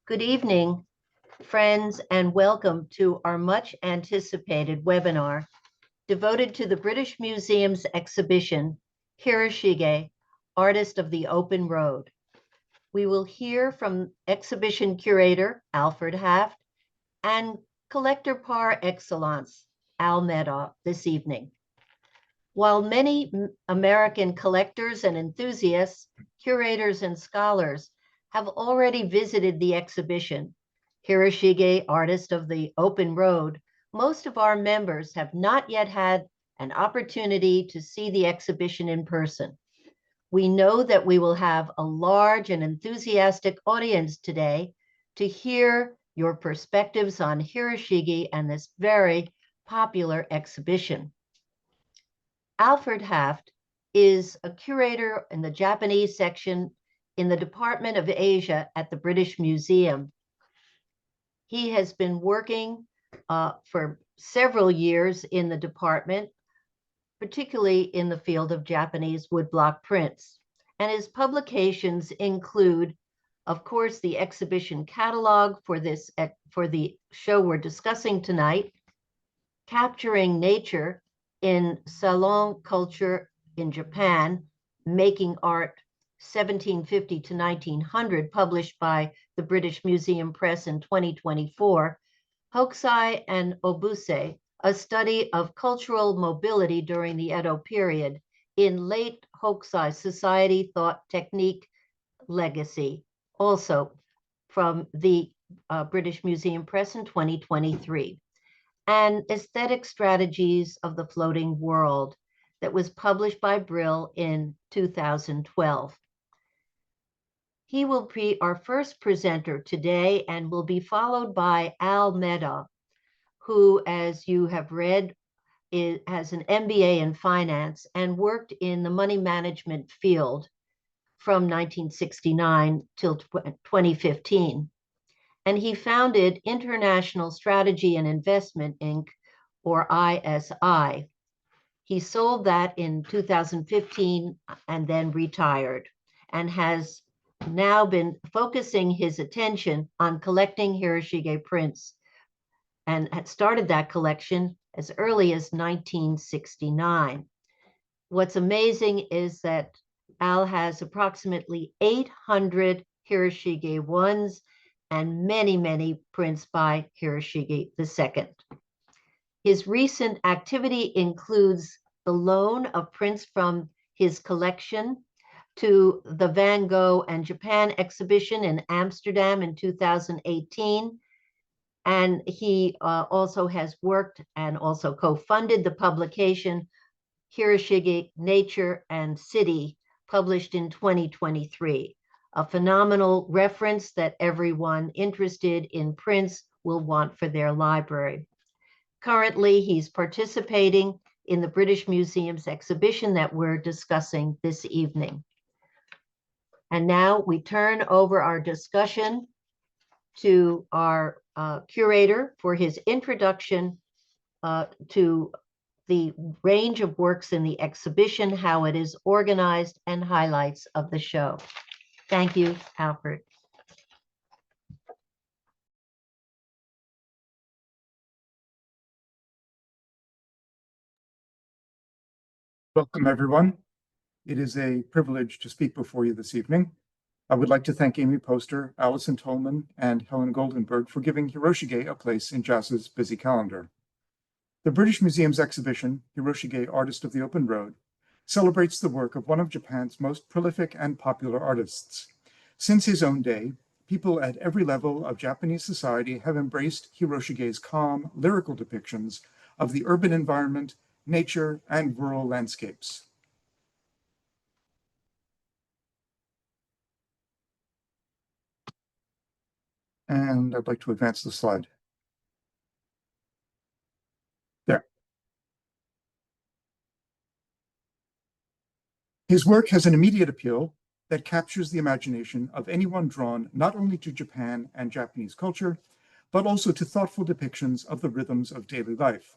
Good evening, friends, and welcome to our much anticipated webinar devoted to the British Museum's exhibition, Hiroshige, Artist of the Open Road. We will hear from exhibition curator Alfred Haft and collector par excellence, Al Medaugh, this evening. While many American collectors and enthusiasts, curators and scholars have already visited the exhibition, Hiroshige, Artist of the Open Road, most of our members have not yet had an opportunity to see the exhibition in person. We know that we will have a large and enthusiastic audience today to hear your perspectives on Hiroshige and this very popular exhibition. Alfred Haft is a curator in the Japanese section in the Department of Asia at the British Museum. He has been working for several years in the department, particularly in the field of Japanese woodblock prints. And his publications include, of course, the exhibition catalog for the show we're discussing tonight, Capturing Nature in Salon Culture in Japan, Making Art 1750 to 1900, published by the British Museum Press in 2024, Hokusai and Obuse, a study of cultural mobility during the Edo period in late Hokusai Society, Thought, Technique, Legacy, also from the British Museum Press in 2023. And Aesthetic Strategies of the Floating World, that was published by Brill in 2012. He will be our first presenter today and will be followed by Al Medaugh, who, as you have read, has an MBA in finance and worked in the money management field from 1969 till 2015. And he founded International Strategy and Investment, Inc., or ISI. He sold that in 2015 and then retired, and has now been focusing his attention on collecting Hiroshige prints, and had started that collection as early as 1969. What's amazing is that Al has approximately 800 Hiroshige ones and many, many prints by Hiroshige II. His recent activity includes the loan of prints from his collection to the Van Gogh and Japan exhibition in Amsterdam in 2018. And he also has worked and also co-funded the publication Hiroshige, Nature and City, published in 2023. A phenomenal reference that everyone interested in prints will want for their library. Currently, he's participating in the British Museum's exhibition that we're discussing this evening. And now we turn over our discussion to our curator for his introduction to the range of works in the exhibition, how it is organized, and highlights of the show. Thank you, Alfred. Welcome, everyone. It is a privilege to speak before you this evening. I would like to thank Amy Poster, Alison Tolman, and Helen Goldenberg for giving Hiroshige a place in JAS's busy calendar. The British Museum's exhibition, Hiroshige, Artist of the Open Road, celebrates the work of one of Japan's most prolific and popular artists. Since his own day, people at every level of Japanese society have embraced Hiroshige's calm, lyrical depictions of the urban environment, nature, and rural landscapes. And I'd like to advance the slide. There. His work has an immediate appeal that captures the imagination of anyone drawn not only to Japan and Japanese culture, but also to thoughtful depictions of the rhythms of daily life.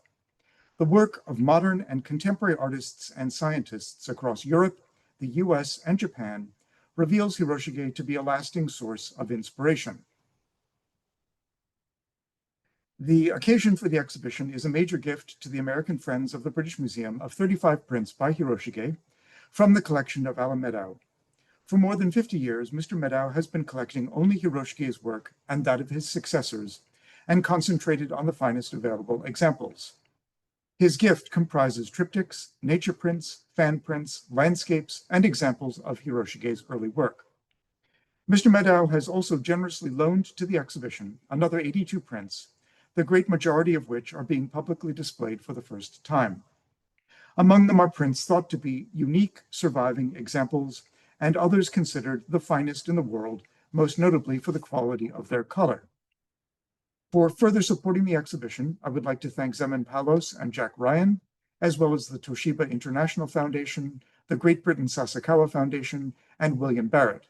The work of modern and contemporary artists and scientists across Europe, the US, and Japan reveals Hiroshige to be a lasting source of inspiration. The occasion for the exhibition is a major gift to the American Friends of the British Museum of 35 prints by Hiroshige from the collection of Alan Medaugh. For more than 50 years, Mr. Medaugh has been collecting only Hiroshige's work and that of his successors, and concentrated on the finest available examples. His gift comprises triptychs, nature prints, fan prints, landscapes, and examples of Hiroshige's early work. Mr. Medaugh has also generously loaned to the exhibition another 82 prints, the great majority of which are being publicly displayed for the first time. Among them are prints thought to be unique surviving examples, and others considered the finest in the world, most notably for the quality of their color. For further supporting the exhibition, I would like to thank Zeman Palos and Jack Ryan, as well as the Toshiba International Foundation, the Great Britain Sasakawa Foundation, and William Barrett.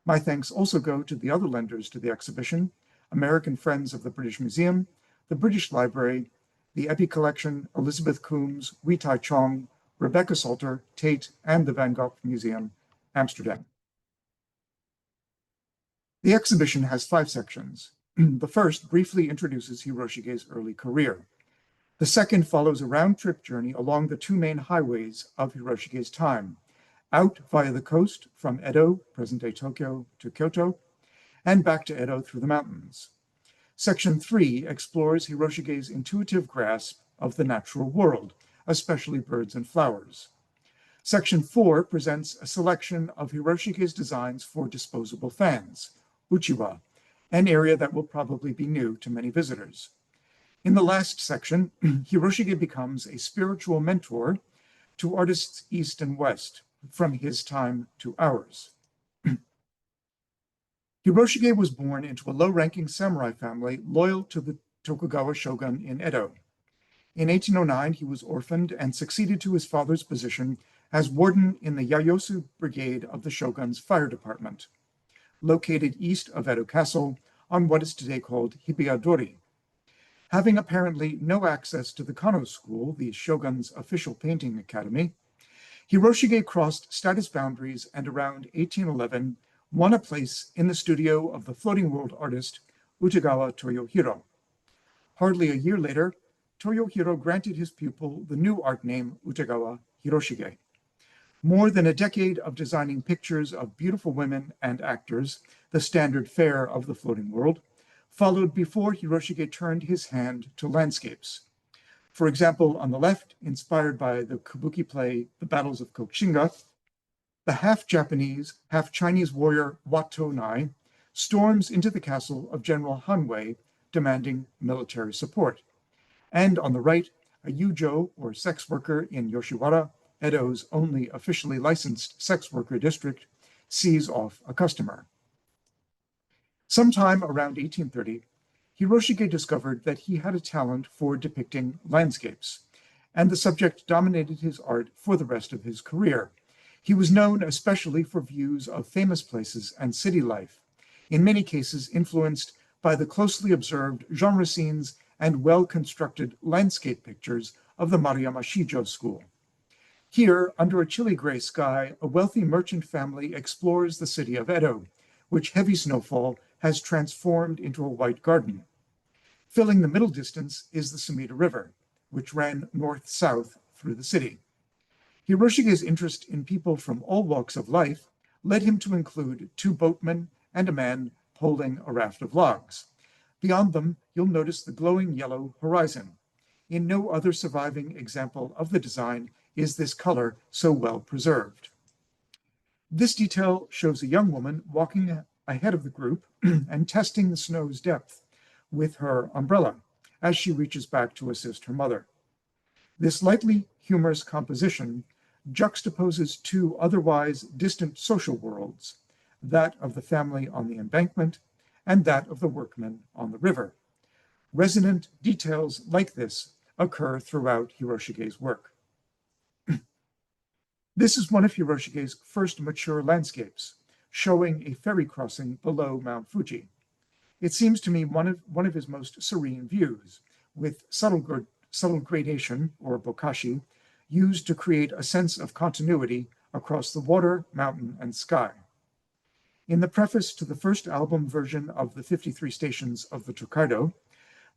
My thanks also go to the other lenders to the exhibition, American Friends of the British Museum, the British Library, the Epi Collection, Elizabeth Coombs, Wee Tai Chong, Rebecca Salter, Tate, and the Van Gogh Museum, Amsterdam. The exhibition has 5 sections. The first briefly introduces Hiroshige's early career. The second follows a round-trip journey along the 2 main highways of Hiroshige's time, out via the coast from Edo, present-day Tokyo, to Kyoto, and back to Edo through the mountains. Section 3 explores Hiroshige's intuitive grasp of the natural world, especially birds and flowers. Section 4 presents a selection of Hiroshige's designs for disposable fans, Uchiwa, an area that will probably be new to many visitors. In the last section, Hiroshige becomes a spiritual mentor to artists east and west, from his time to ours. Hiroshige was born into a low-ranking samurai family loyal to the Tokugawa shogun in Edo. In 1809, he was orphaned and succeeded to his father's position as warden in the Yayosu Brigade of the shogun's fire department, located east of Edo Castle on what is today called Hibiya-dori. Having apparently no access to the Kano School, the shogun's official painting academy, Hiroshige crossed status boundaries and around 1811 won a place in the studio of the floating world artist Utagawa Toyohiro. Hardly a year later, Toyohiro granted his pupil the new art name Utagawa Hiroshige. More than a decade of designing pictures of beautiful women and actors, the standard fare of the floating world, followed before Hiroshige turned his hand to landscapes. For example, on the left, inspired by the kabuki play The Battles of Kokshinga, the half-Japanese, half-Chinese warrior Wato Nai storms into the castle of General Hanwei, demanding military support. And on the right, a yujo, or sex worker in Yoshiwara, Edo's only officially licensed sex worker district, sees off a customer. Sometime around 1830, Hiroshige discovered that he had a talent for depicting landscapes, and the subject dominated his art for the rest of his career. He was known especially for views of famous places and city life, in many cases influenced by the closely observed genre scenes and well-constructed landscape pictures of the Maruyama Shijo school. Here, under a chilly gray sky, a wealthy merchant family explores the city of Edo, which heavy snowfall has transformed into a white garden. Filling the middle distance is the Sumida River, which ran north-south through the city. Hiroshige's interest in people from all walks of life led him to include 2 boatmen and a man poling a raft of logs. Beyond them, you'll notice the glowing yellow horizon. In no other surviving example of the design is this color so well preserved. This detail shows a young woman walking ahead of the group and testing the snow's depth with her umbrella as she reaches back to assist her mother. This lightly humorous composition juxtaposes 2 otherwise distant social worlds, that of the family on the embankment and that of the workmen on the river. Resonant details like this occur throughout Hiroshige's work. This is one of Hiroshige's first mature landscapes, showing a ferry crossing below Mount Fuji. It seems to me one of his most serene views, with subtle gradation, or bokashi, used to create a sense of continuity across the water, mountain, and sky. In the preface to the first album version of the 53 Stations of the Tokaido,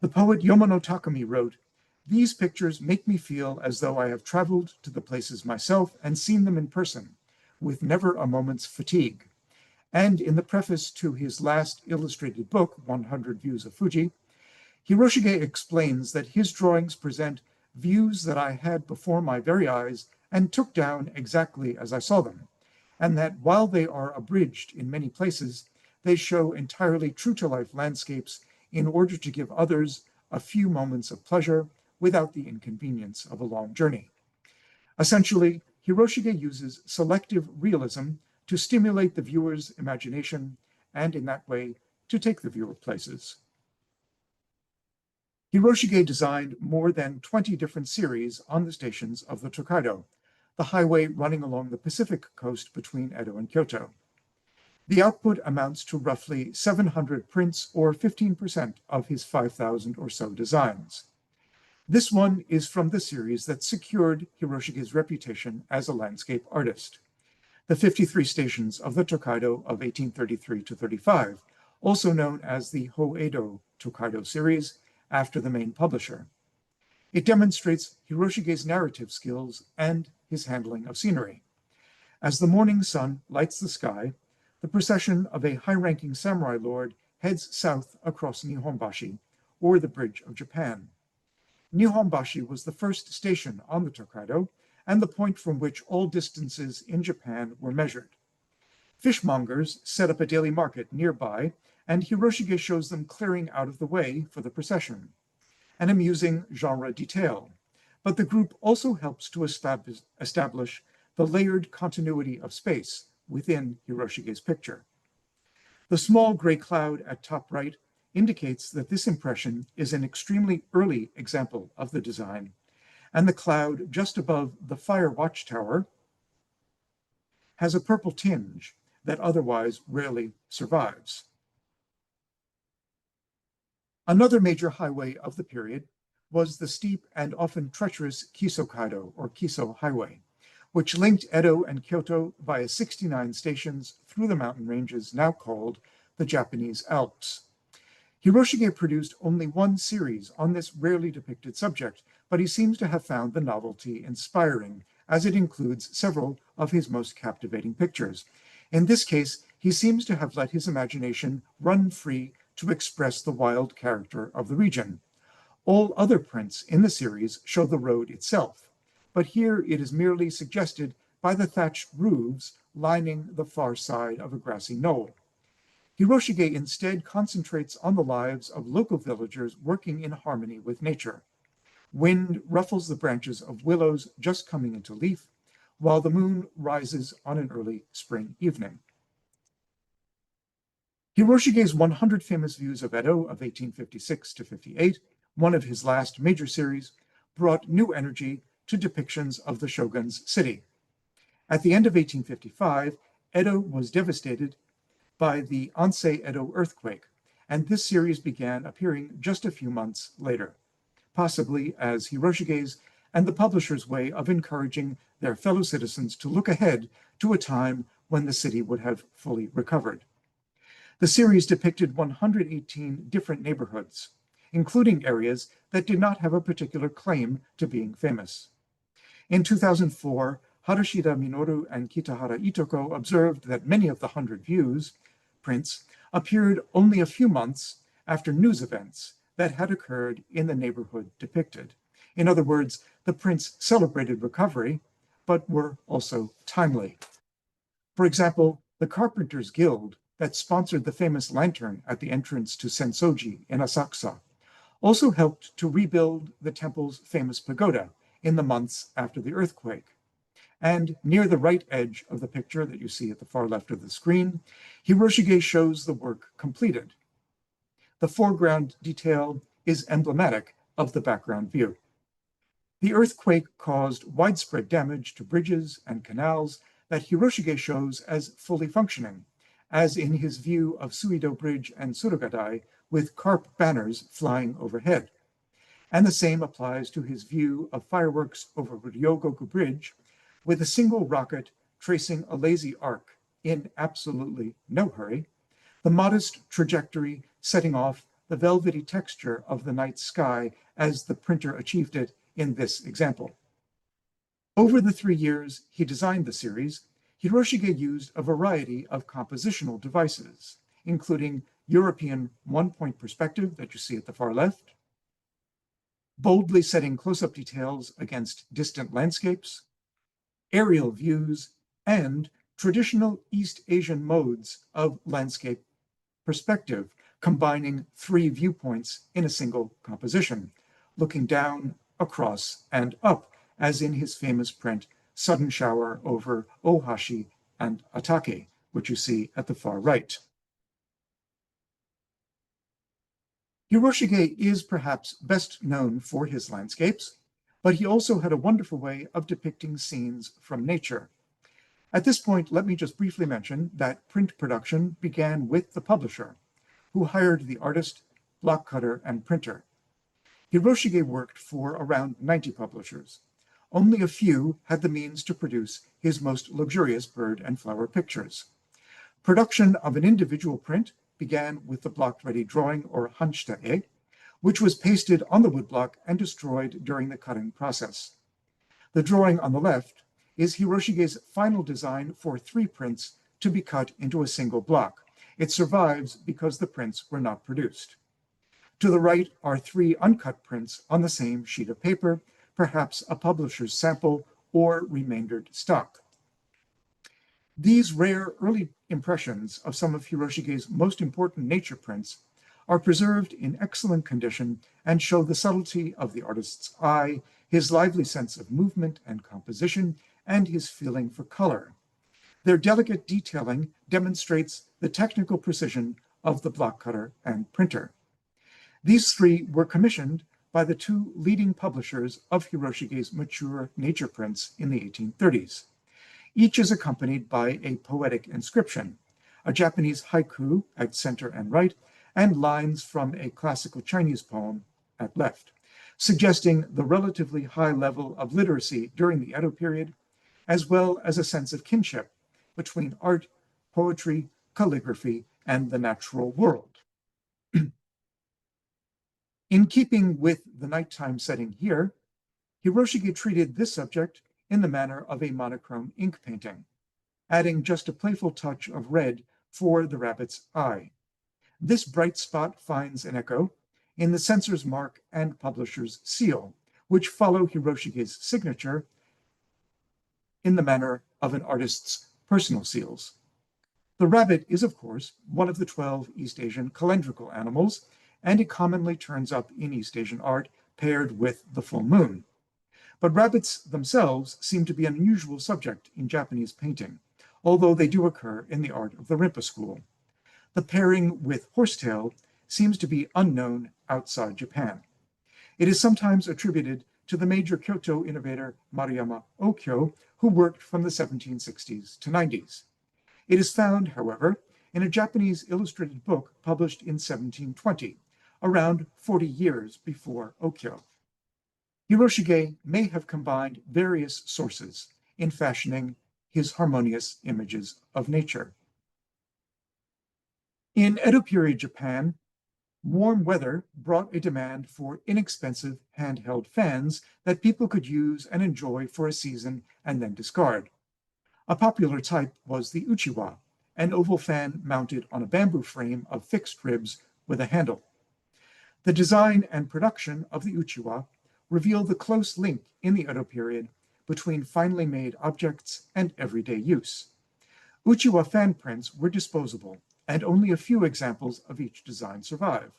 The poet Yomono Takumi wrote, "These pictures make me feel as though I have traveled to the places myself and seen them in person, with never a moment's fatigue." And in the preface to his last illustrated book, 100 Views of Fuji, Hiroshige explains that his drawings present views that I had before my very eyes and took down exactly as I saw them, and that while they are abridged in many places, they show entirely true-to-life landscapes in order to give others a few moments of pleasure without the inconvenience of a long journey. Essentially, Hiroshige uses selective realism to stimulate the viewer's imagination and in that way to take the viewer places. Hiroshige designed more than 20 different series on the stations of the Tokaido, the highway running along the Pacific coast between Edo and Kyoto. The output amounts to roughly 700 prints, or 15% of his 5,000 or so designs. This one is from the series that secured Hiroshige's reputation as a landscape artist. The 53 stations of the Tokaido of 1833 to 35, also known as the Hoedo Tokaido series, after the main publisher. It demonstrates Hiroshige's narrative skills and his handling of scenery. As the morning sun lights the sky, the procession of a high-ranking samurai lord heads south across Nihonbashi, or the Bridge of Japan. Nihonbashi was the first station on the Tokaido and the point from which all distances in Japan were measured. Fishmongers set up a daily market nearby, and Hiroshige shows them clearing out of the way for the procession, an amusing genre detail. But the group also helps to establish the layered continuity of space within Hiroshige's picture. The small gray cloud at top right indicates that this impression is an extremely early example of the design, and the cloud just above the fire watchtower has a purple tinge that otherwise rarely survives. Another major highway of the period was the steep and often treacherous Kiso Kaido, or Kiso Highway, which linked Edo and Kyoto via 69 stations through the mountain ranges now called the Japanese Alps. Hiroshige produced only one series on this rarely depicted subject, but he seems to have found the novelty inspiring, as it includes several of his most captivating pictures. In this case, he seems to have let his imagination run free to express the wild character of the region. All other prints in the series show the road itself, but here it is merely suggested by the thatched roofs lining the far side of a grassy knoll. Hiroshige instead concentrates on the lives of local villagers working in harmony with nature. Wind ruffles the branches of willows just coming into leaf, while the moon rises on an early spring evening. Hiroshige's 100 Famous Views of Edo of 1856 to 58, one of his last major series, brought new energy to depictions of the shogun's city. At the end of 1855, Edo was devastated by the Ansei Edo earthquake, and this series began appearing just a few months later, possibly as Hiroshige's and the publisher's way of encouraging their fellow citizens to look ahead to a time when the city would have fully recovered. The series depicted 118 different neighborhoods, including areas that did not have a particular claim to being famous. In 2004, Harushida Minoru and Kitahara Itoko observed that many of the 100 Views prints appeared only a few months after news events that had occurred in the neighborhood depicted. In other words, the prints celebrated recovery, but were also timely. For example, the Carpenters Guild that sponsored the famous lantern at the entrance to Sensoji in Asakusa also helped to rebuild the temple's famous pagoda in the months after the earthquake. And near the right edge of the picture that you see at the far left of the screen, Hiroshige shows the work completed. The foreground detail is emblematic of the background view. The earthquake caused widespread damage to bridges and canals that Hiroshige shows as fully functioning, as in his view of Suido Bridge and Surugadai with carp banners flying overhead. And the same applies to his view of fireworks over Ryogoku Bridge, with a single rocket tracing a lazy arc in absolutely no hurry, the modest trajectory setting off the velvety texture of the night sky as the printer achieved it in this example. Over the 3 years he designed the series, Hiroshige used a variety of compositional devices, including European one-point perspective that you see at the far left, boldly setting close-up details against distant landscapes, aerial views, and traditional East Asian modes of landscape perspective, combining 3 viewpoints in a single composition, looking down, across, and up, as in his famous print, Sudden Shower over Ohashi and Atake, which you see at the far right. Hiroshige is perhaps best known for his landscapes, but he also had a wonderful way of depicting scenes from nature. At this point, let me just briefly mention that print production began with the publisher, who hired the artist, block cutter, and printer. Hiroshige worked for around 90 publishers. Only a few had the means to produce his most luxurious bird and flower pictures. Production of an individual print began with the block-ready drawing, or hanshitae, which was pasted on the woodblock and destroyed during the cutting process. The drawing on the left is Hiroshige's final design for 3 prints to be cut into a single block. It survives because the prints were not produced. To the right are 3 uncut prints on the same sheet of paper, perhaps a publisher's sample or remaindered stock. These rare early impressions of some of Hiroshige's most important nature prints are preserved in excellent condition and show the subtlety of the artist's eye, his lively sense of movement and composition, and his feeling for color. Their delicate detailing demonstrates the technical precision of the block cutter and printer. These 3 were commissioned by the 2 leading publishers of Hiroshige's mature nature prints in the 1830s. Each is accompanied by a poetic inscription, a Japanese haiku at center and right, and lines from a classical Chinese poem at left, suggesting the relatively high level of literacy during the Edo period, as well as a sense of kinship between art, poetry, calligraphy, and the natural world. In keeping with the nighttime setting here, Hiroshige treated this subject in the manner of a monochrome ink painting, adding just a playful touch of red for the rabbit's eye. This bright spot finds an echo in the censor's mark and publisher's seal, which follow Hiroshige's signature in the manner of an artist's personal seals. The rabbit is, of course, one of the 12 East Asian calendrical animals, and it commonly turns up in East Asian art paired with the full moon. But rabbits themselves seem to be an unusual subject in Japanese painting, although they do occur in the art of the Rinpa school. The pairing with horsetail seems to be unknown outside Japan. It is sometimes attributed to the major Kyoto innovator Maruyama Okyo, who worked from the 1760s to 90s. It is found, however, in a Japanese illustrated book published in 1720, around 40 years before Okyo. Hiroshige may have combined various sources in fashioning his harmonious images of nature. In Edo period Japan, warm weather brought a demand for inexpensive handheld fans that people could use and enjoy for a season and then discard. A popular type was the Uchiwa, an oval fan mounted on a bamboo frame of fixed ribs with a handle. The design and production of the Uchiwa reveal the close link in the Edo period between finely made objects and everyday use. Uchiwa fan prints were disposable, and only a few examples of each design survive.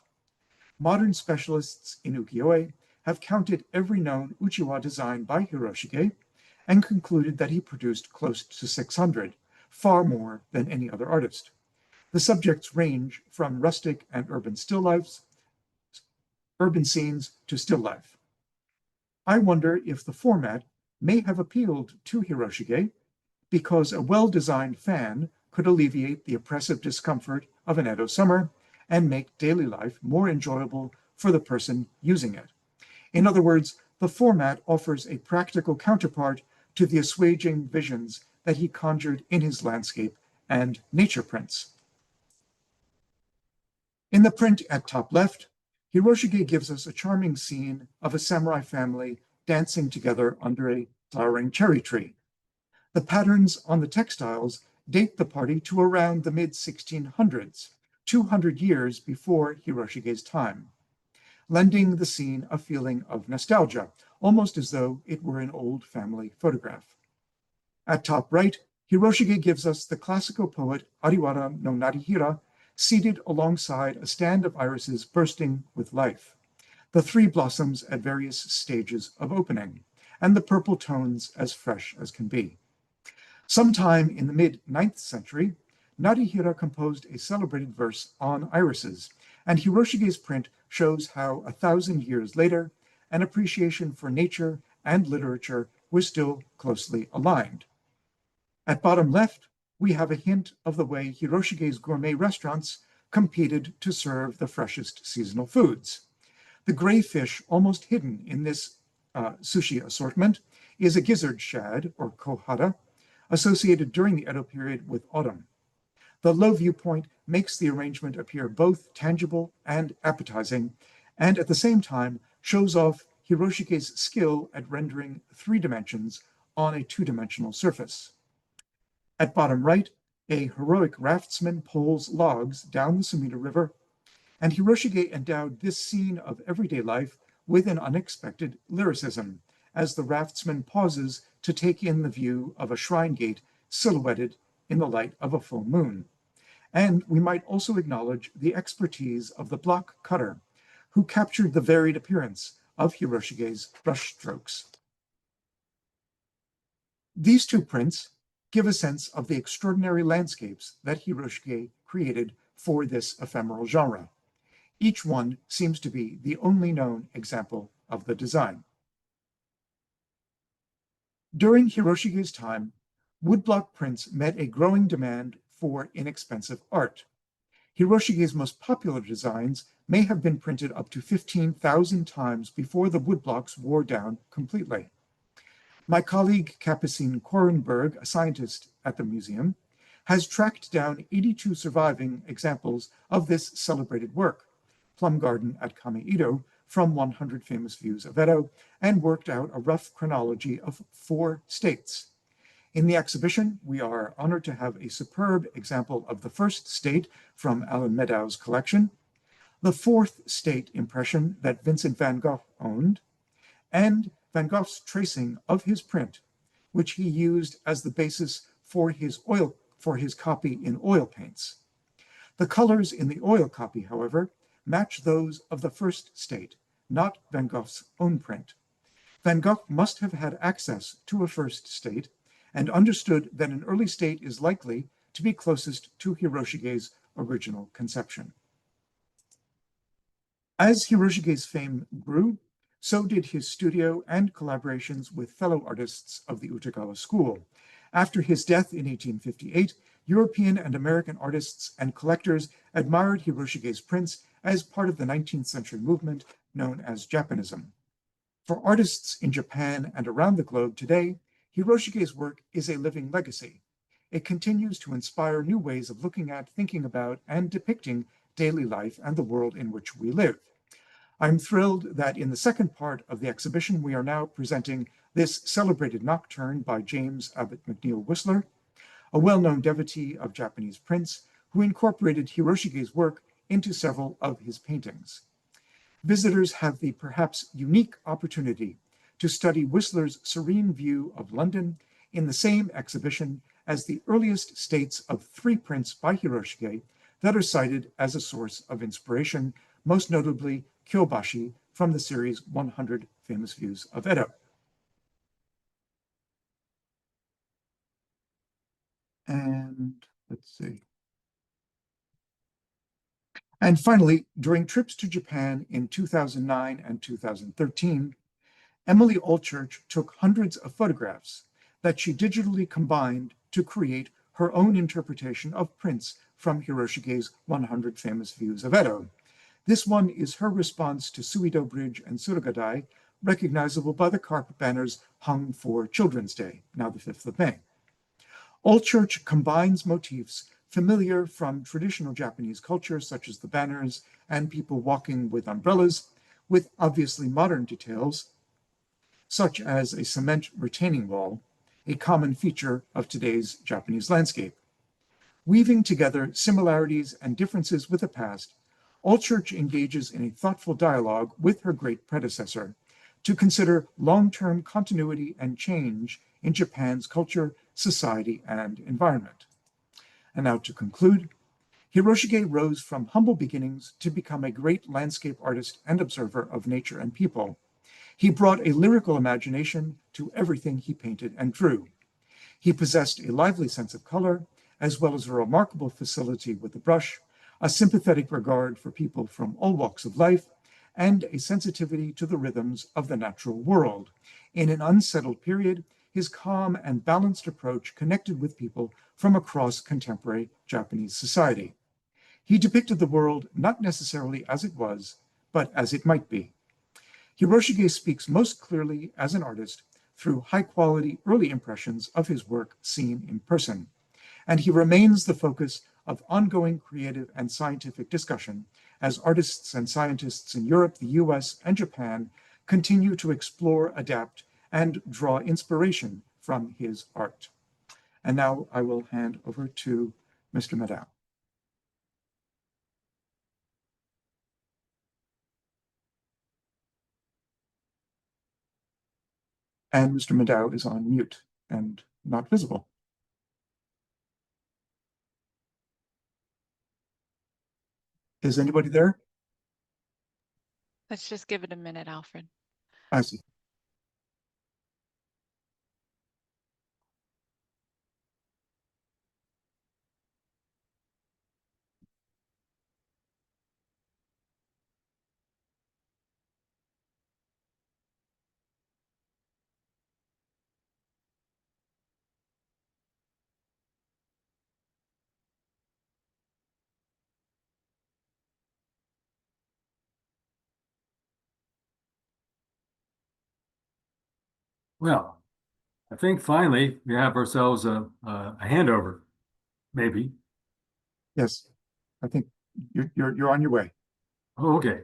Modern specialists in ukiyo-e have counted every known Uchiwa design by Hiroshige and concluded that he produced close to 600, far more than any other artist. The subjects range from rustic and urban still lifes, urban scenes to still life. I wonder if the format may have appealed to Hiroshige because a well-designed fan could alleviate the oppressive discomfort of an Edo summer and make daily life more enjoyable for the person using it. In other words, the format offers a practical counterpart to the assuaging visions that he conjured in his landscape and nature prints. In the print at top left, Hiroshige gives us a charming scene of a samurai family dancing together under a flowering cherry tree. The patterns on the textiles date the party to around the mid-1600s, 200 years before Hiroshige's time, lending the scene a feeling of nostalgia, almost as though it were an old family photograph. At top right, Hiroshige gives us the classical poet Ariwara no Narihira seated alongside a stand of irises bursting with life, the three blossoms at various stages of opening, and the purple tones as fresh as can be. Sometime in the mid-9th century, Narihira composed a celebrated verse on irises, and Hiroshige's print shows how 1,000 years later, an appreciation for nature and literature were still closely aligned. At bottom left, we have a hint of the way Hiroshige's gourmet restaurants competed to serve the freshest seasonal foods. The gray fish almost hidden in this sushi assortment is a gizzard shad, or kohara, associated during the Edo period with autumn. The low viewpoint makes the arrangement appear both tangible and appetizing, and at the same time shows off Hiroshige's skill at rendering 3 dimensions on a 2-dimensional surface. At bottom right, a heroic raftsman poles logs down the Sumida River, and Hiroshige endowed this scene of everyday life with an unexpected lyricism, as the raftsman pauses to take in the view of a shrine gate silhouetted in the light of a full moon. And we might also acknowledge the expertise of the block cutter, who captured the varied appearance of Hiroshige's brushstrokes. These 2 prints give a sense of the extraordinary landscapes that Hiroshige created for this ephemeral genre. Each one seems to be the only known example of the design. During Hiroshige's time, woodblock prints met a growing demand for inexpensive art. Hiroshige's most popular designs may have been printed up to 15,000 times before the woodblocks wore down completely. My colleague Capucine Korenberg, a scientist at the museum, has tracked down 82 surviving examples of this celebrated work, Plum Garden at Kameido, from 100 Famous Views of Edo, and worked out a rough chronology of 4 states. In the exhibition, we are honored to have a superb example of the first state from Alan Medaugh's collection, the 4th state impression that Vincent van Gogh owned, and Van Gogh's tracing of his print, which he used as the basis for his copy in oil paints. The colors in the oil copy, however, match those of the first state, not Van Gogh's own print. Van Gogh must have had access to a first state and understood that an early state is likely to be closest to Hiroshige's original conception. As Hiroshige's fame grew, so did his studio and collaborations with fellow artists of the Uchiwa school. After his death in 1858, European and American artists and collectors admired Hiroshige's prints as part of the 19th century movement known as Japanism. For artists in Japan and around the globe today, Hiroshige's work is a living legacy. It continues to inspire new ways of looking at, thinking about, and depicting daily life and the world in which we live. I'm thrilled that in the second part of the exhibition, we are now presenting this celebrated nocturne by James Abbott McNeill Whistler, a well-known devotee of Japanese prints who incorporated Hiroshige's work into several of his paintings. Visitors have the perhaps unique opportunity to study Whistler's serene view of London in the same exhibition as the earliest states of 3 prints by Hiroshige that are cited as a source of inspiration, most notably Kyobashi from the series 100 Famous Views of Edo. And let's see. And finally, during trips to Japan in 2009 and 2013, Emily Allchurch took hundreds of photographs that she digitally combined to create her own interpretation of prints from Hiroshige's 100 Famous Views of Edo. This one is her response to Suido Bridge and Surugadai, recognizable by the carpet banners hung for Children's Day, now the 5th of May. Allchurch combines motifs familiar from traditional Japanese culture, such as the banners and people walking with umbrellas, with obviously modern details, such as a cement retaining wall, a common feature of today's Japanese landscape. Weaving together similarities and differences with the past, Allchurch engages in a thoughtful dialogue with her great predecessor to consider long-term continuity and change in Japan's culture, society, and environment. And now to conclude, Hiroshige rose from humble beginnings to become a great landscape artist and observer of nature and people. He brought a lyrical imagination to everything he painted and drew. He possessed a lively sense of color, as well as a remarkable facility with the brush, a sympathetic regard for people from all walks of life, and a sensitivity to the rhythms of the natural world. In an unsettled period, his calm and balanced approach connected with people from across contemporary Japanese society. He depicted the world not necessarily as it was, but as it might be. Hiroshige speaks most clearly as an artist through high-quality early impressions of his work seen in person, and he remains the focus of ongoing creative and scientific discussion as artists and scientists in Europe, the US, and Japan continue to explore, adapt, and draw inspiration from his art. And now I will hand over to Mr. Medaugh. And Mr. Medaugh is on mute and not visible. Is anybody there? Let's just give it a minute, Alfred. I see. Well, I think finally we have ourselves a handover, maybe. Yes, I think you're on your way. Oh, okay.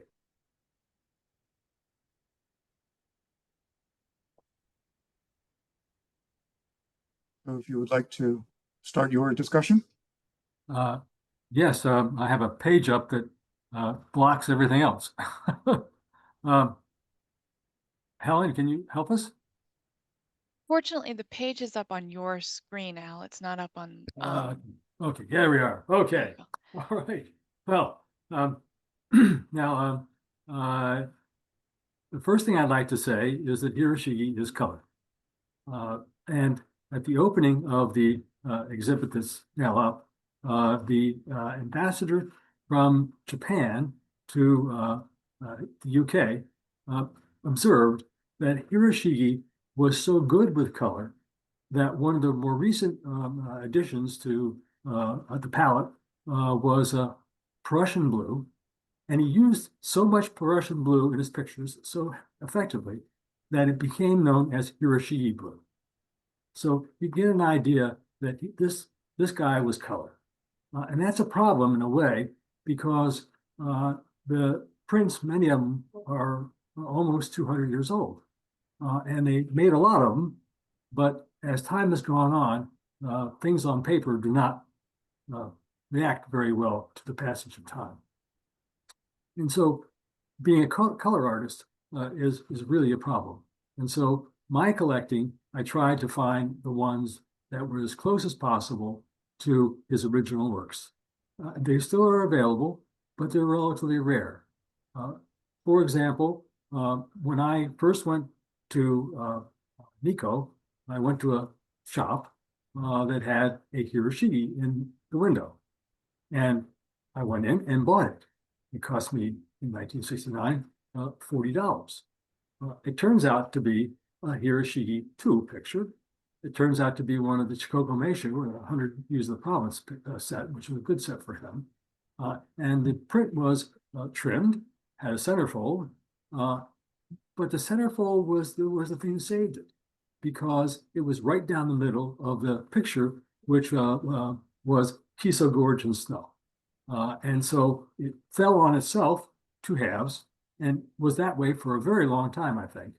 So if you would like to start your discussion. Yes, I have a page up that blocks everything else. Helen, can you help us? Fortunately, the page is up on your screen, Al. It's not up on. Okay, there we are. Okay, all right. Well, now the first thing I'd like to say is that Hiroshige is color. And at the opening of the exhibit that's now up, the ambassador from Japan to the UK observed that Hiroshige was so good with color that one of the more recent additions to the palette was Prussian blue. And he used so much Prussian blue in his pictures so effectively that it became known as Hiroshige blue. So you get an idea that this guy was color. And that's a problem in a way, because the prints, many of them are almost 200 years old. And they made a lot of them, but as time has gone on, things on paper do not react very well to the passage of time. And so being a color artist is really a problem. And so my collecting, I tried to find the ones that were as close as possible to his original works. They still are available, but they're relatively rare. For example, when I first went to Nikko, I went to a shop that had a Hiroshige in the window. And I went in and bought it. It cost me, in 1969, $40. It turns out to be a Hiroshige 2 picture. It turns out to be one of the Shikoku Meishu, 100 Views of the Province set, which was a good set for him. And the print was trimmed, had a centerfold, but the centerfold was the thing that saved it, because it was right down the middle of the picture, which was Kiso Gorge and snow. And so it fell on itself two halves and was that way for a very long time, I think.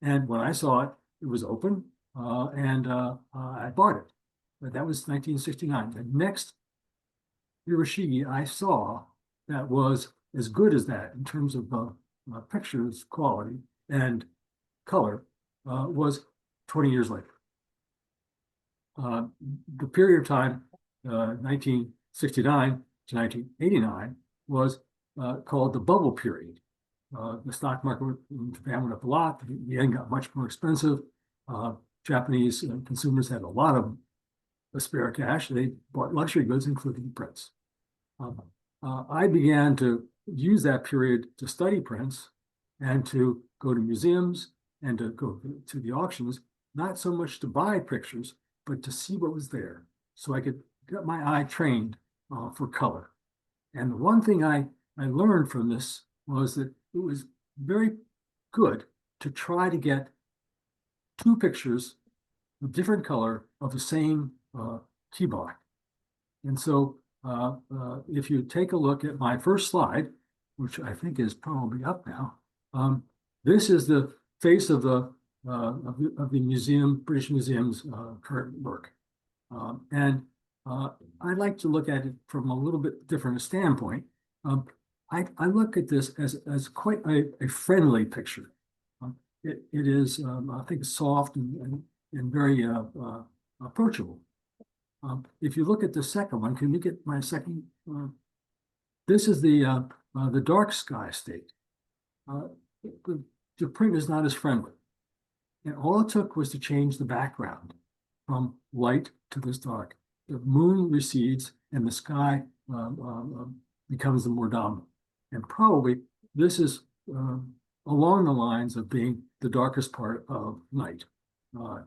And when I saw it, it was open and I bought it. But that was 1969. The next Hiroshige I saw that was as good as that in terms of pictures quality and color was 20 years later. The period of time, 1969 to 1989, was called the bubble period. The stock market in Japan went up a lot. The yen got much more expensive. Japanese consumers had a lot of spare cash. They bought luxury goods, including prints. I began to use that period to study prints and to go to museums and to go to the auctions, not so much to buy pictures, but to see what was there so I could get my eye trained for color. And the one thing I learned from this was that it was very good to try to get two pictures of different color of the same key block. And so if you take a look at my first slide, which I think is probably up now, this is the face of the museum, British Museum's current work. I like to look at it from a little bit different standpoint. I look at this as quite a friendly picture. It is, I think, soft and very approachable. If you look at the second one, can you get my second? This is the dark sky state. The print is not as friendly. And all it took was to change the background from light to this dark. The moon recedes and the sky becomes the more dominant. And probably this is along the lines of being the darkest part of night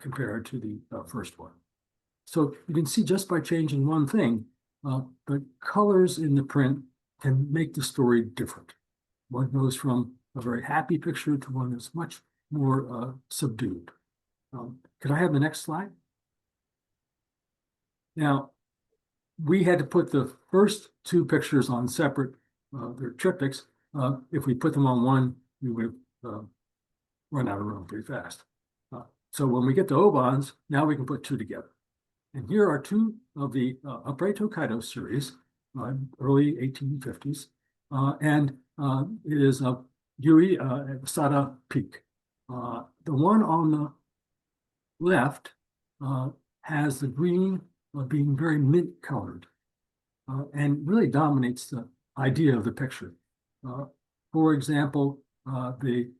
compared to the first one. So you can see just by changing one thing, the colors in the print can make the story different. One goes from a very happy picture to one that's much more subdued. Could I have the next slide? Now, we had to put the first two pictures on separate, they're triptychs. If we put them on one, we would run out of room pretty fast. So when we get to Obans, now we can put two together. And here are two of the Upright Hokkaido series, early 1850s. And it is Yui at Sada Peak. The one on the left has the green being very mint colored and really dominates the idea of the picture. For example, the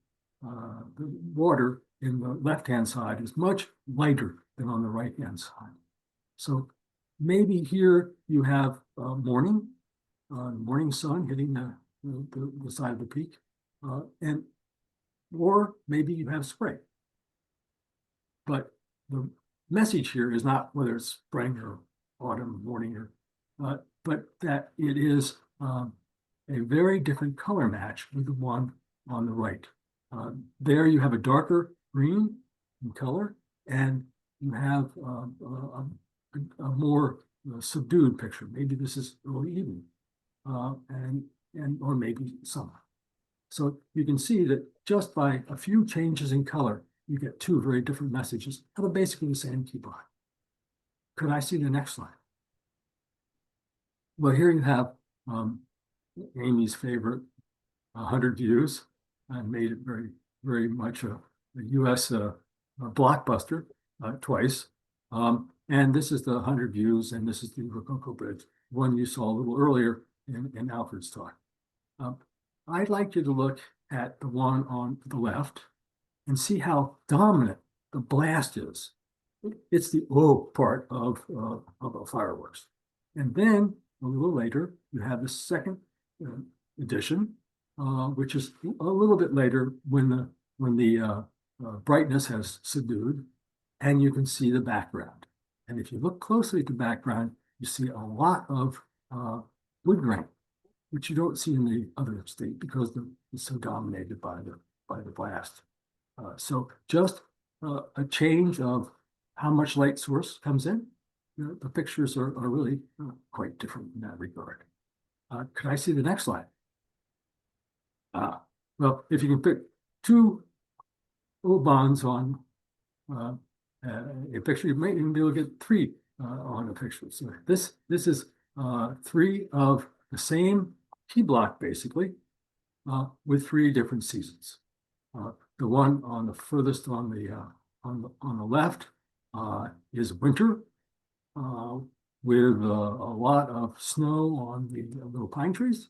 water in the left-hand side is much lighter than on the right-hand side. So maybe here you have morning sun hitting the side of the peak, or maybe you have spring. But the message here is not whether it's spring or autumn, morning, or but that it is a very different color match with the one on the right. There you have a darker green in color, and you have a more subdued picture. Maybe this is early evening, or maybe summer. So you can see that just by a few changes in color, you get two very different messages out of basically the same key block. Could I see the next slide? Well, here you have Amy's favorite 100 Views. I made it very, very much a US blockbuster twice. And this is the 100 Views, and this is the Rococo Bridge, one you saw a little earlier in Alfred's talk. I'd like you to look at the one on the left and see how dominant the blast is. It's the O part of fireworks. And then a little later, you have the second edition, which is a little bit later when the brightness has subdued, and you can see the background. And if you look closely at the background, you see a lot of wood grain, which you don't see in the other state because it's so dominated by the blast. So just a change of how much light source comes in the pictures are really quite different in that regard. Could I see the next slide? Well, if you can pick two O-bonds on a picture, you might even be able to get three on a picture. So this is three of the same key block, basically, with three different seasons. The one on the furthest on the left is winter, with a lot of snow on the little pine trees.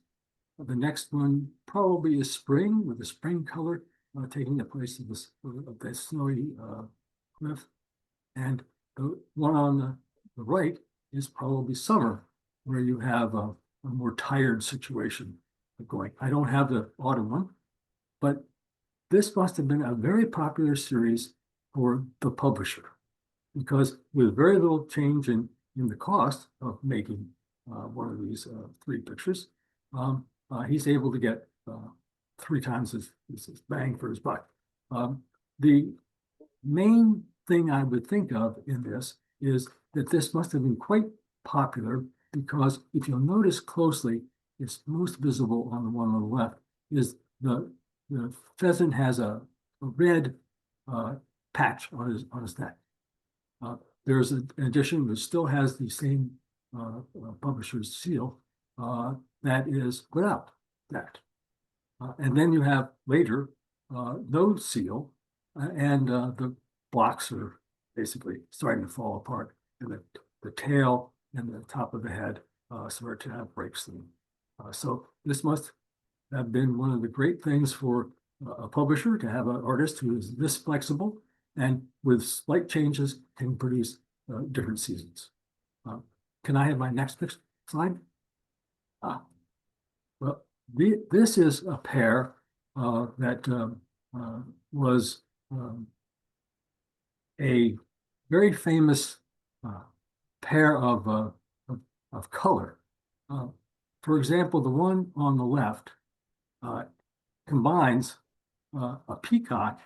The next one probably is spring, with the spring color taking the place of the snowy cliff. And the one on the right is probably summer, where you have a more tired situation going. I don't have the autumn one, but this must have been a very popular series for the publisher, because with very little change in the cost of making one of these three pictures, he's able to get three times his bang for his buck. The main thing I would think of in this is that this must have been quite popular, because if you'll notice closely, it's most visible on the one on the left, is the pheasant has a red patch on his neck. There's an addition that still has the same publisher's seal that is without that. And then you have later no seal, and the blocks are basically starting to fall apart, and the tail and the top of the head start to have breaks in them. So this must have been one of the great things for a publisher, to have an artist who is this flexible and with slight changes can produce different seasons. Can I have my next slide? Well, this is a pair that was a very famous pair of color. For example, the one on the left combines a peacock,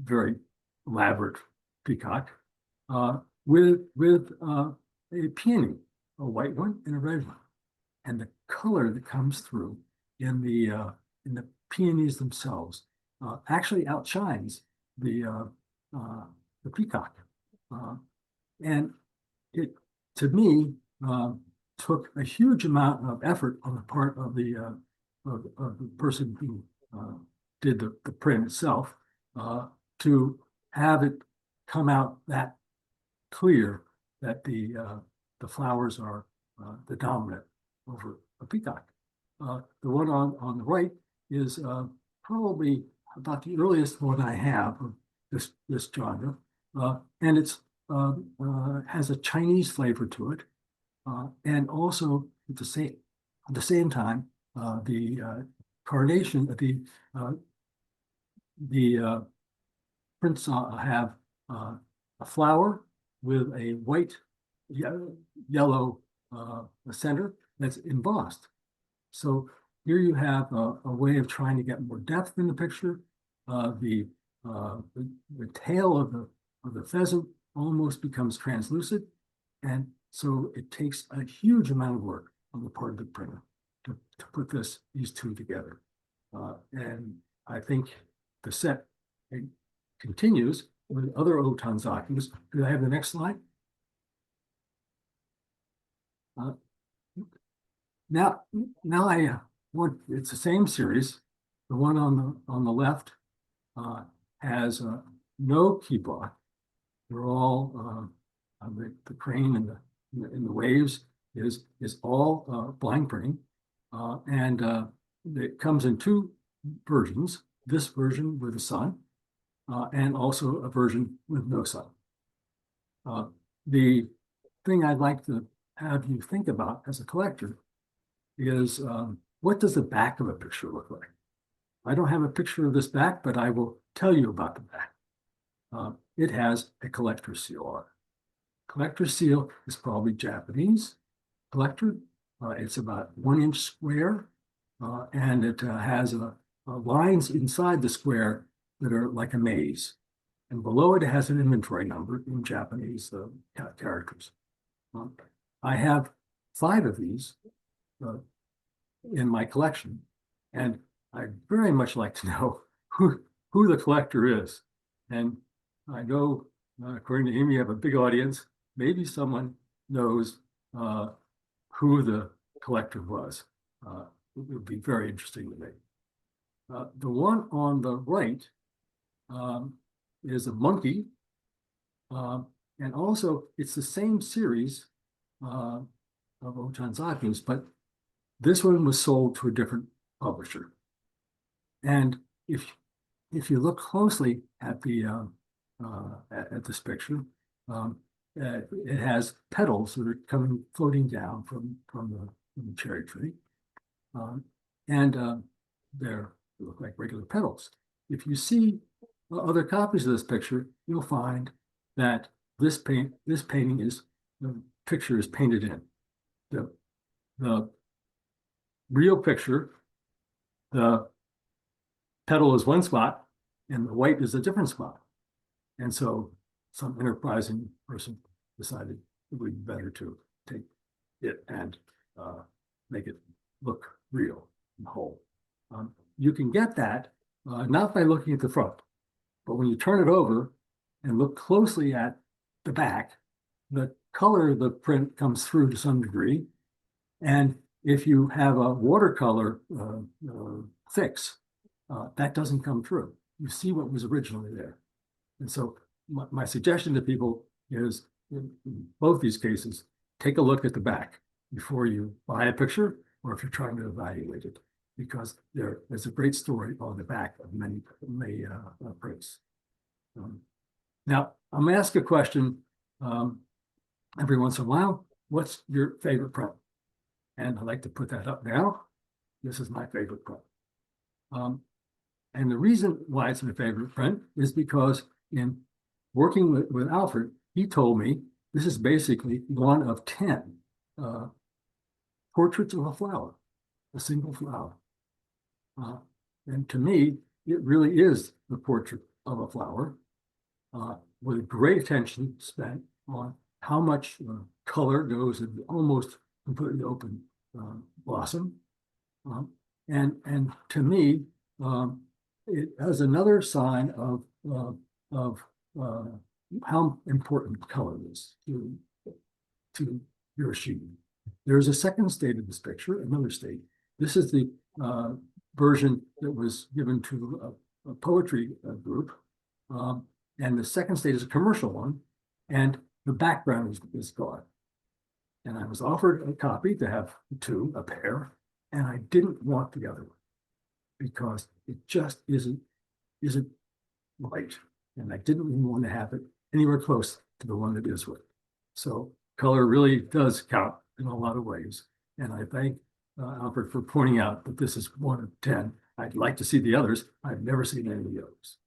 very elaborate peacock, with a peony, a white one and a red one. And the color that comes through in the peonies themselves actually outshines the peacock. And it, to me, took a huge amount of effort on the part of the person who did the print itself to have it come out that clear that the flowers are the dominant over a peacock. The one on the right is probably about the earliest one I have of this genre, and it's has a Chinese flavor to it, and also at the same time the carnation, the prints have a flower with a white yellow center that's embossed. So here you have a way of trying to get more depth in the picture. The tail of the pheasant almost becomes translucent, and so it takes a huge amount of work on the part of the printer to put these two together. And I think the set continues with other Otanzakus. Do I have the next slide? Now I want, it's the same series. The one on the left has no key block. They're all the crane and the waves is all blind printing, and it comes in two versions. This version with the sun, and also a version with no sun. The thing I'd like to have you think about as a collector is what does the back of a picture look like? I don't have a picture of this back, but I will tell you about the back. It has a collector seal on it. Collector seal is probably Japanese collector. It's about 1 inch square, and it has lines inside the square that are like a maze. And below it has an inventory number in Japanese characters. I have 5 of these in my collection, and I'd very much like to know who the collector is. And I know, according to him, you have a big audience. Maybe someone knows who the collector was. It would be very interesting to me. The one on the right is a monkey, and also it's the same series of Ochanzaku's, but this one was sold to a different publisher. And if you look closely at this picture, it has petals that are floating down from the cherry tree, and they look like regular petals. If you see other copies of this picture, you'll find that this painting is, the picture is painted in. The real picture, the petal is one spot and the white is a different spot. And so some enterprising person decided it would be better to take it and make it look real and whole. You can get that not by looking at the front, but when you turn it over and look closely at the back, the color of the print comes through to some degree. And if you have a watercolor fix, that doesn't come through. You see what was originally there. And so my suggestion to people is, in both these cases, take a look at the back before you buy a picture or if you're trying to evaluate it, because there's a great story on the back of many prints. Now, I'm going to ask a question every once in a while. What's your favorite print? And I'd like to put that up now. This is my favorite print. And the reason why it's my favorite print is because in working with Alfred, he told me this is basically one of 10 portraits of a flower, a single flower. And to me, it really is the portrait of a flower with great attention spent on how much color goes in the almost completely open blossom. And to me, it has another sign of how important color is to Hiroshige. There's a second state of this picture, another state. This is the version that was given to a poetry group. And the second state is a commercial one, and the background is gone. And I was offered a copy to have a pair, and I didn't want the other one because it just isn't right. And I didn't even want to have it anywhere close to the one that is with. So color really does count in a lot of ways. And I thank Alfred for pointing out that this is one of 10. I'd like to see the others. I've never seen any of the others.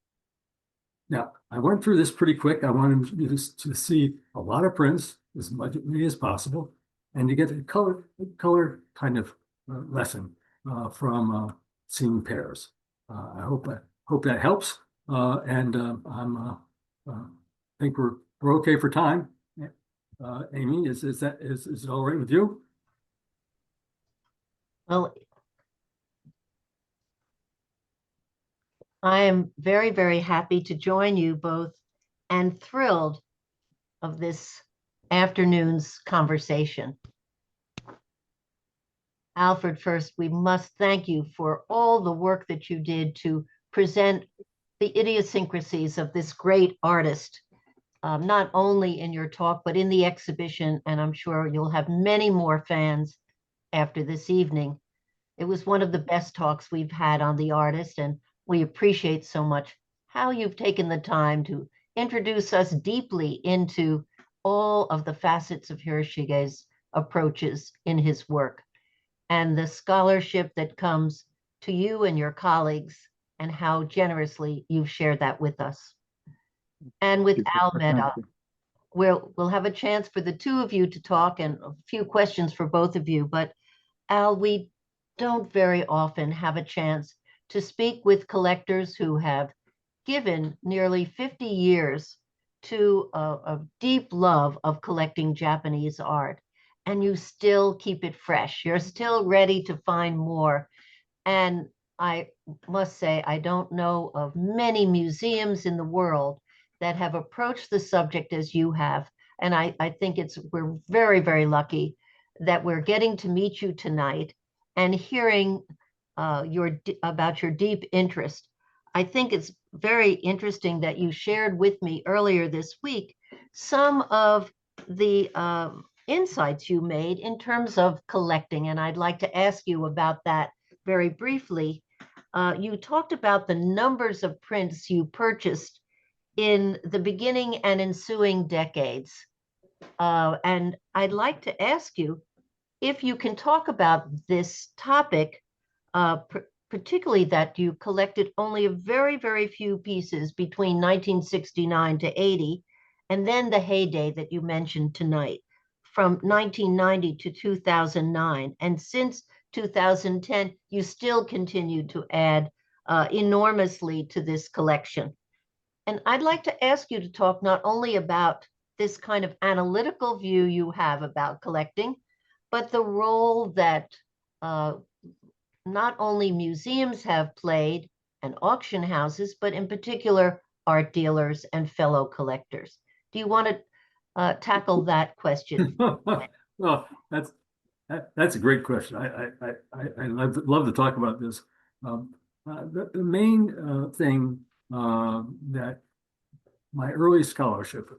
Now, I went through this pretty quick. I wanted you to see a lot of prints, as much as possible, and to get a color kind of lesson from seeing pairs. I hope that helps. And I think we're okay for time. Amy, is it all right with you? Well, I am very, very happy to join you both and thrilled of this afternoon's conversation. Alfred, first, we must thank you for all the work that you did to present the idiosyncrasies of this great artist, not only in your talk, but in the exhibition. And I'm sure you'll have many more fans after this evening. It was one of the best talks we've had on the artist, and we appreciate so much how you've taken the time to introduce us deeply into all of the facets of Hiroshige's approaches in his work and the scholarship that comes to you and your colleagues, and how generously you've shared that with us. And with Al Medaugh, we'll have a chance for the two of you to talk and a few questions for both of you. But Al, we don't very often have a chance to speak with collectors who have given nearly 50 years to a deep love of collecting Japanese art, and you still keep it fresh. You're still ready to find more. And I must say, I don't know of many museums in the world that have approached the subject as you have. And I think we're very, very lucky that we're getting to meet you tonight and hearing about your deep interest. I think it's very interesting that you shared with me earlier this week some of the insights you made in terms of collecting. And I'd like to ask you about that very briefly. You talked about the numbers of prints you purchased in the beginning and ensuing decades. And I'd like to ask you if you can talk about this topic, particularly that you collected only a very, very few pieces between 1969 to 80, and then the heyday that you mentioned tonight, from 1990 to 2009. And since 2010, you still continue to add enormously to this collection. And I'd like to ask you to talk not only about this kind of analytical view you have about collecting, but the role that not only museums have played and auction houses, but in particular art dealers and fellow collectors. Do you want to tackle that question? Well, that's a great question. I love to talk about this. The main thing that my early scholarship,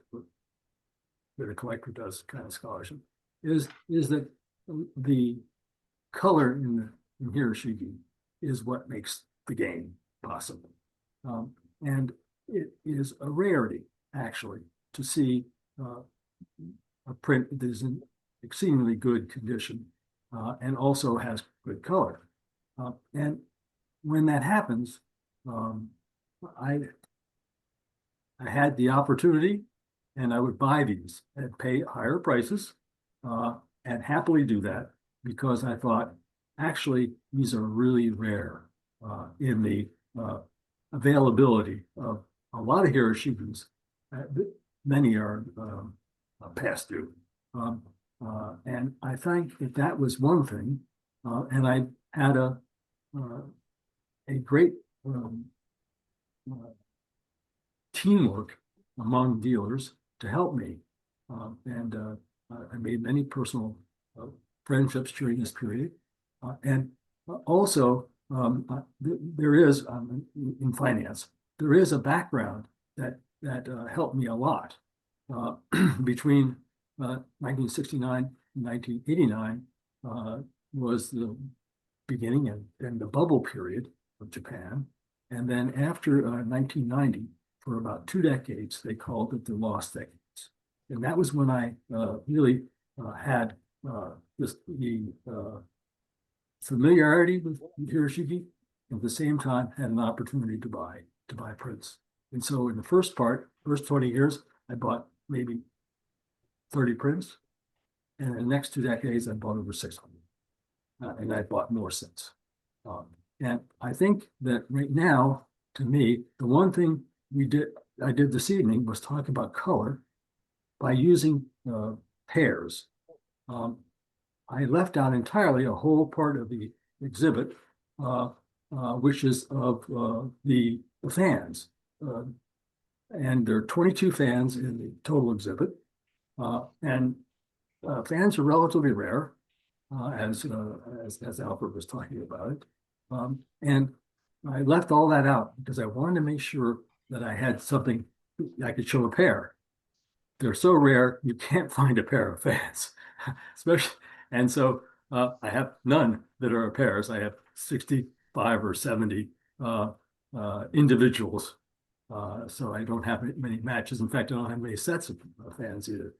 that a collector does kind of scholarship, is that the color in Hiroshige is what makes the game possible. And it is a rarity, actually, to see a print that is in exceedingly good condition and also has good color. And when that happens, I had the opportunity, and I would buy these and pay higher prices and happily do that, because I thought, actually, these are really rare in the availability of a lot of Hiroshigens. Many are past due. And I think that was one thing. And I had a great teamwork among dealers to help me. And I made many personal friendships during this period. And also, there is, in finance, there is a background that helped me a lot. Between 1969 and 1989 was the beginning and the bubble period of Japan. And then after 1990, for about 2 decades, they called it the lost decades. And that was when I really had the familiarity with Hiroshige, and at the same time had an opportunity to buy prints. And so in the first 20 years, I bought maybe 30 prints. And in the next 2 decades, I bought over 600. And I bought more since. And I think that right now, to me, the one thing I did this evening was talk about color by using pairs. I left out entirely a whole part of the exhibit, which is of the fans. And there are 22 fans in the total exhibit. And fans are relatively rare, as Alfred was talking about it. And I left all that out because I wanted to make sure that I had something I could show a pair. They're so rare, you can't find a pair of fans, especially. And so I have none that are pairs. I have 65 or 70 individuals. So I don't have many matches. In fact, I don't have many sets of fans either.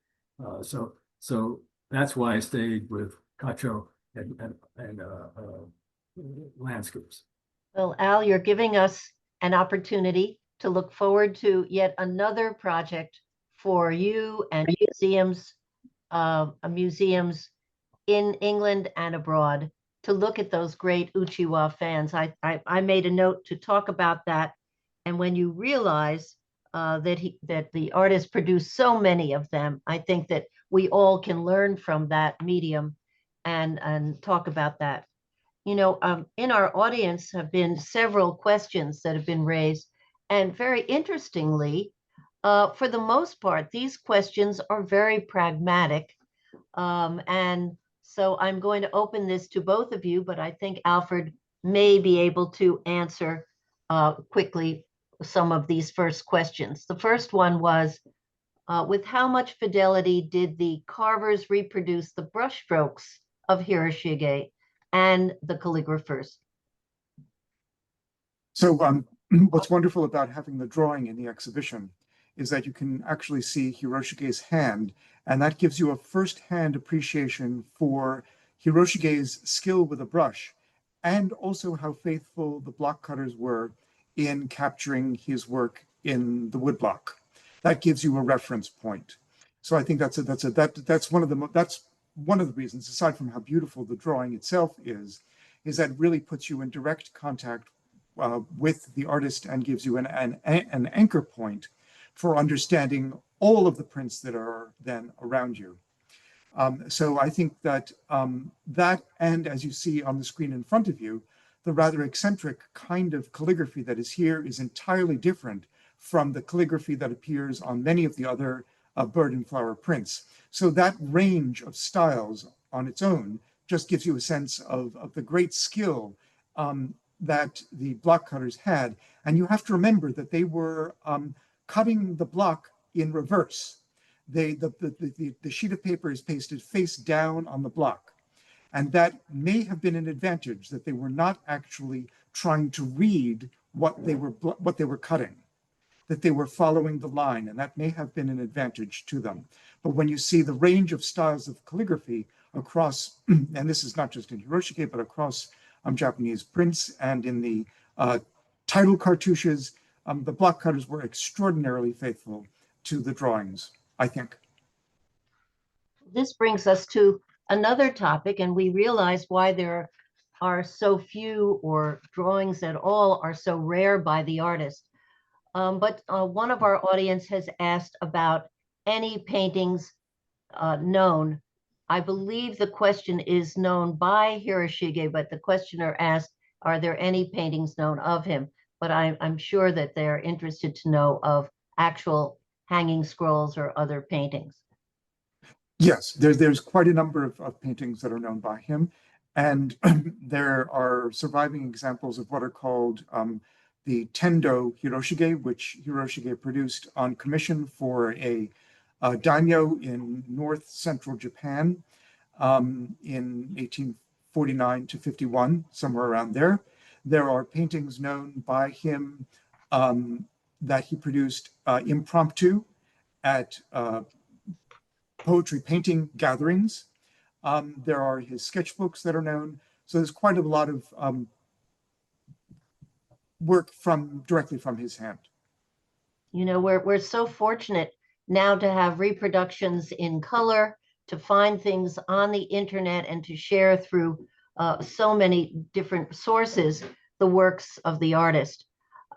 So that's why I stayed with Cacho and landscapes. Well, Al, you're giving us an opportunity to look forward to yet another project for you and museums in England and abroad to look at those great Uchiwa fans. I made a note to talk about that. And when you realize that the artist produced so many of them. I think that we all can learn from that medium and talk about that. You know, in our audience have been several questions that have been raised, and very interestingly, for the most part, these questions are very pragmatic. And so I'm going to open this to both of you, but I think Alfred may be able to answer quickly some of these first questions. The first one was, with how much fidelity did the carvers reproduce the brushstrokes of Hiroshige and the calligraphers? So what's wonderful about having the drawing in the exhibition is that you can actually see Hiroshige's hand, and that gives you a first-hand appreciation for Hiroshige's skill with a brush, and also how faithful the block cutters were in capturing his work in the woodblock. That gives you a reference point. So I think that's one of the reasons, aside from how beautiful the drawing itself is that it really puts you in direct contact with the artist and gives you an anchor point for understanding all of the prints that are then around you. So I think that that, and as you see on the screen in front of you, the rather eccentric kind of calligraphy that is here is entirely different from the calligraphy that appears on many of the other bird and flower prints. So that range of styles on its own just gives you a sense of the great skill that the block cutters had. And you have to remember that they were cutting the block in reverse. The sheet of paper is pasted face down on the block. And that may have been an advantage, that they were not actually trying to read what they were cutting, that they were following the line, and that may have been an advantage to them. But when you see the range of styles of calligraphy across, and this is not just in Hiroshige, but across Japanese prints and in the title cartouches, the block cutters were extraordinarily faithful to the drawings, I think. This brings us to another topic, and we realize why there are so few or drawings at all are so rare by the artist. But one of our audience has asked about any paintings known. I believe the question is known by Hiroshige, but the questioner asked, are there any paintings known of him? But I'm sure that they're interested to know of actual hanging scrolls or other paintings. Yes, there's quite a number of paintings that are known by him. And there are surviving examples of what are called the Tendo Hiroshige, which Hiroshige produced on commission for a daimyo in north central Japan in 1849 to 51, somewhere around there. There are paintings known by him that he produced impromptu at poetry painting gatherings. There are his sketchbooks that are known. So there's quite a lot of work directly from his hand. You know, we're so fortunate now to have reproductions in color, to find things on the internet, and to share through so many different sources the works of the artist.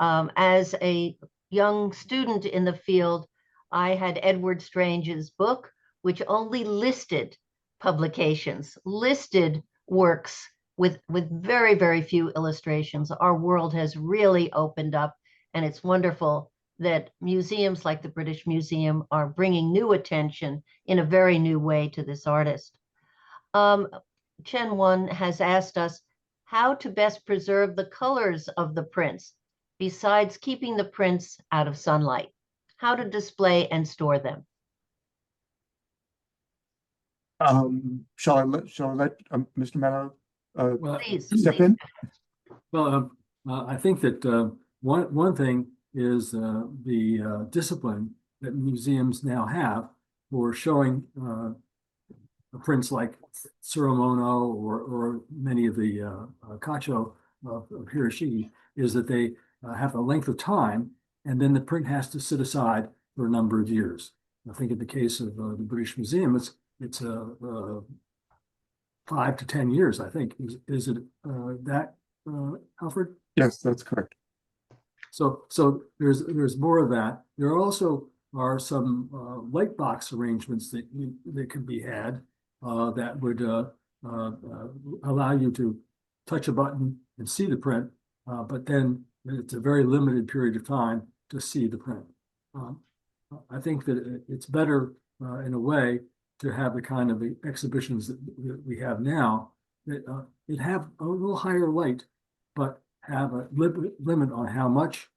As a young student in the field, I had Edward Strange's book, which only listed publications, listed works with very, very few illustrations. Our world has really opened up, and it's wonderful that museums like the British Museum are bringing new attention in a very new way to this artist. Chen Won has asked us how to best preserve the colors of the prints, besides keeping the prints out of sunlight, how to display and store them. Shall I let Mr. Medaugh Well, Please. step in? Well, I think that one thing is the discipline that museums now have for showing prints like Tsurumono or many of the Kacho of Hiroshige, is that they have a length of time, and then the print has to sit aside for a number of years. I think in the case of the British Museum, it's 5 to 10 years, I think. Is it that, Alfred? Yes, that's correct. So there's more of that. There also are some light box arrangements that can be had that would allow you to touch a button and see the print, but then it's a very limited period of time to see the print. I think that it's better in a way to have the kind of exhibitions that we have now that it have a little higher light, but have a limit on how much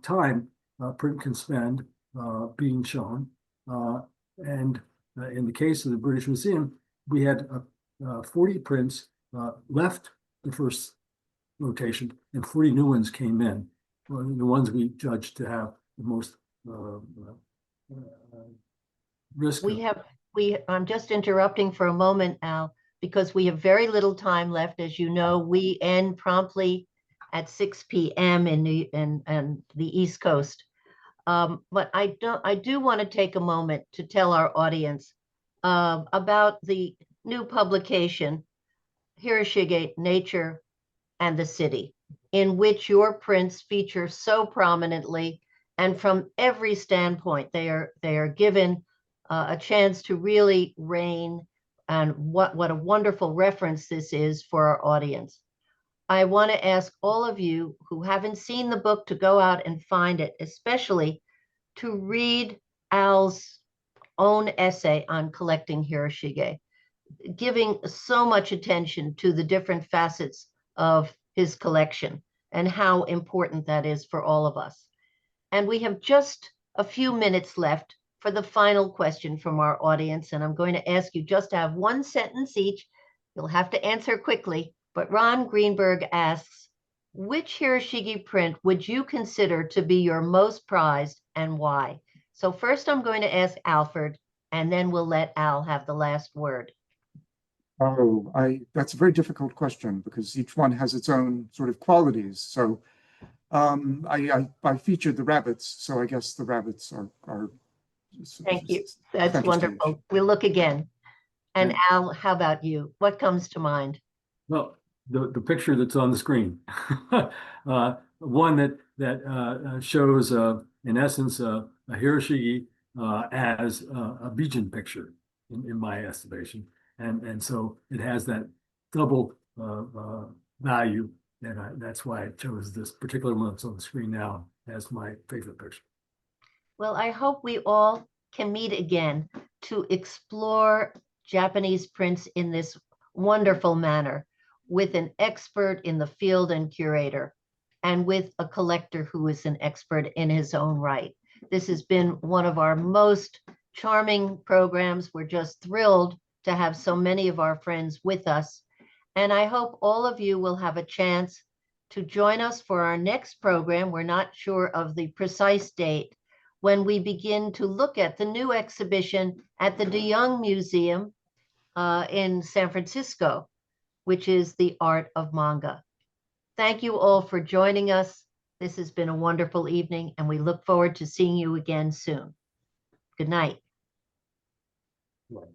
time print can spend being shown. And in the case of the British Museum, we had 40 prints left the first rotation and 40 new ones came in. The ones we judged to have the most risk. I'm just interrupting for a moment, Al, because we have very little time left. As you know, we end promptly at 6 p.m. in the East Coast. But I do want to take a moment to tell our audience about the new publication, Hiroshige, Nature and the City, in which your prints feature so prominently, and from every standpoint, they are given a chance to really reign, and what a wonderful reference this is for our audience. I want to ask all of you who haven't seen the book to go out and find it, especially to read Al's own essay on collecting Hiroshige, giving so much attention to the different facets of his collection and how important that is for all of us. And we have just a few minutes left for the final question from our audience. And I'm going to ask you just to have one sentence each. You'll have to answer quickly. But Ron Greenberg asks, which Hiroshige print would you consider to be your most prized and why? So first I'm going to ask Alfred, and then we'll let Al have the last word. Oh, that's a very difficult question because each one has its own sort of qualities. So I featured the rabbits, so I guess the rabbits are Thank you. That's center wonderful. stage. We'll look again. And Yeah. Al, how about you? What comes to mind? Well, the picture that's on the screen, one that shows in essence a Hiroshige as a Bijan picture in my estimation, and so it has that double value, and that's why I chose this particular one that's on the screen now as my favorite picture. Well, I hope we all can meet again to explore Japanese prints in this wonderful manner with an expert in the field and curator, and with a collector who is an expert in his own right. This has been one of our most charming programs. We're just thrilled to have so many of our friends with us. And I hope all of you will have a chance to join us for our next program. We're not sure of the precise date, when we begin to look at the new exhibition at the De Young Museum in San Francisco, which is the art of manga. Thank you all for joining us. This has been a wonderful evening, and we look forward to seeing you again soon. Good night. Right.